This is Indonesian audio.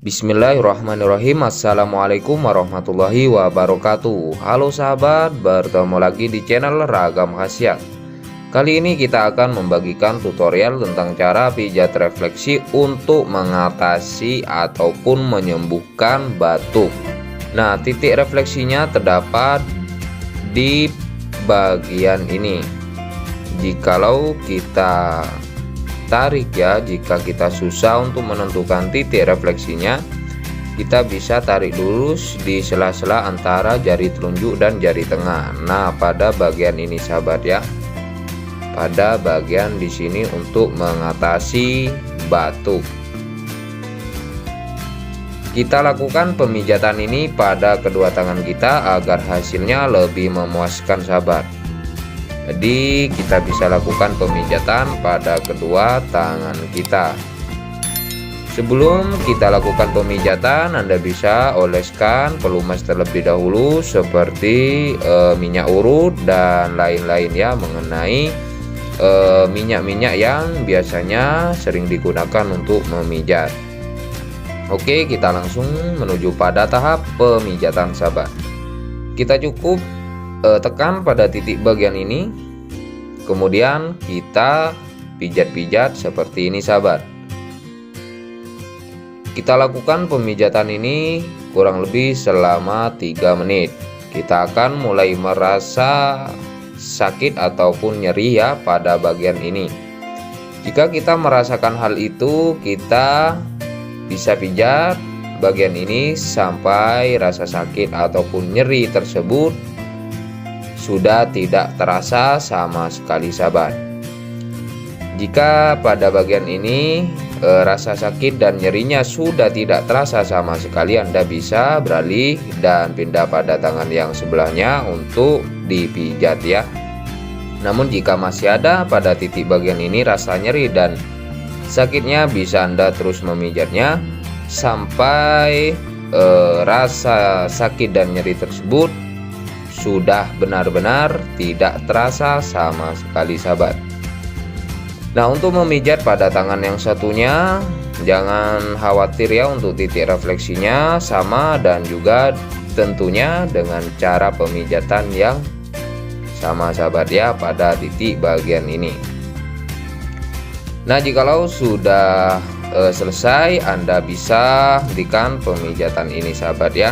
Bismillahirrahmanirrahim. Assalamualaikum warahmatullahi wabarakatuh. Halo sahabat, bertemu lagi di channel Ragam Khasiat. Kali ini kita akan membagikan tutorial tentang cara pijat refleksi untuk mengatasi ataupun menyembuhkan batuk. Nah, titik refleksinya terdapat di bagian ini. Jikalau kita tarik ya, jika kita susah untuk menentukan titik refleksinya, kita bisa tarik lurus di sela-sela antara jari telunjuk dan jari tengah. Nah, pada bagian ini sahabat ya, pada bagian di sini untuk mengatasi batuk. Kita lakukan pemijatan ini pada kedua tangan kita agar hasilnya lebih memuaskan sahabat. Jadi kita bisa lakukan pemijatan pada kedua tangan kita. Sebelum kita lakukan pemijatan, Anda bisa oleskan pelumas terlebih dahulu seperti minyak urut dan lain-lain ya, mengenai minyak-minyak yang biasanya sering digunakan untuk memijat. Oke, kita langsung menuju pada tahap pemijatan sahabat. Kita cukup tekan pada titik bagian ini, kemudian kita pijat-pijat seperti ini sahabat. Kita lakukan pemijatan ini kurang lebih selama 3 menit. Kita akan mulai merasa sakit ataupun nyeri ya pada bagian ini. Jika kita merasakan hal itu, kita bisa pijat bagian ini sampai rasa sakit ataupun nyeri tersebut sudah tidak terasa sama sekali sahabat. Jika pada bagian ini rasa sakit dan nyerinya sudah tidak terasa sama sekali, Anda bisa beralih dan pindah pada tangan yang sebelahnya untuk dipijat ya. Namun jika masih ada pada titik bagian ini rasa nyeri dan sakitnya, bisa Anda terus memijatnya sampai rasa sakit dan nyeri tersebut sudah benar-benar tidak terasa sama sekali sahabat. Nah, untuk memijat pada tangan yang satunya, jangan khawatir ya, untuk titik refleksinya sama dan juga tentunya dengan cara pemijatan yang sama sahabat ya, pada titik bagian ini. Nah, jikalau sudah selesai, Anda bisa hentikan pemijatan ini sahabat ya.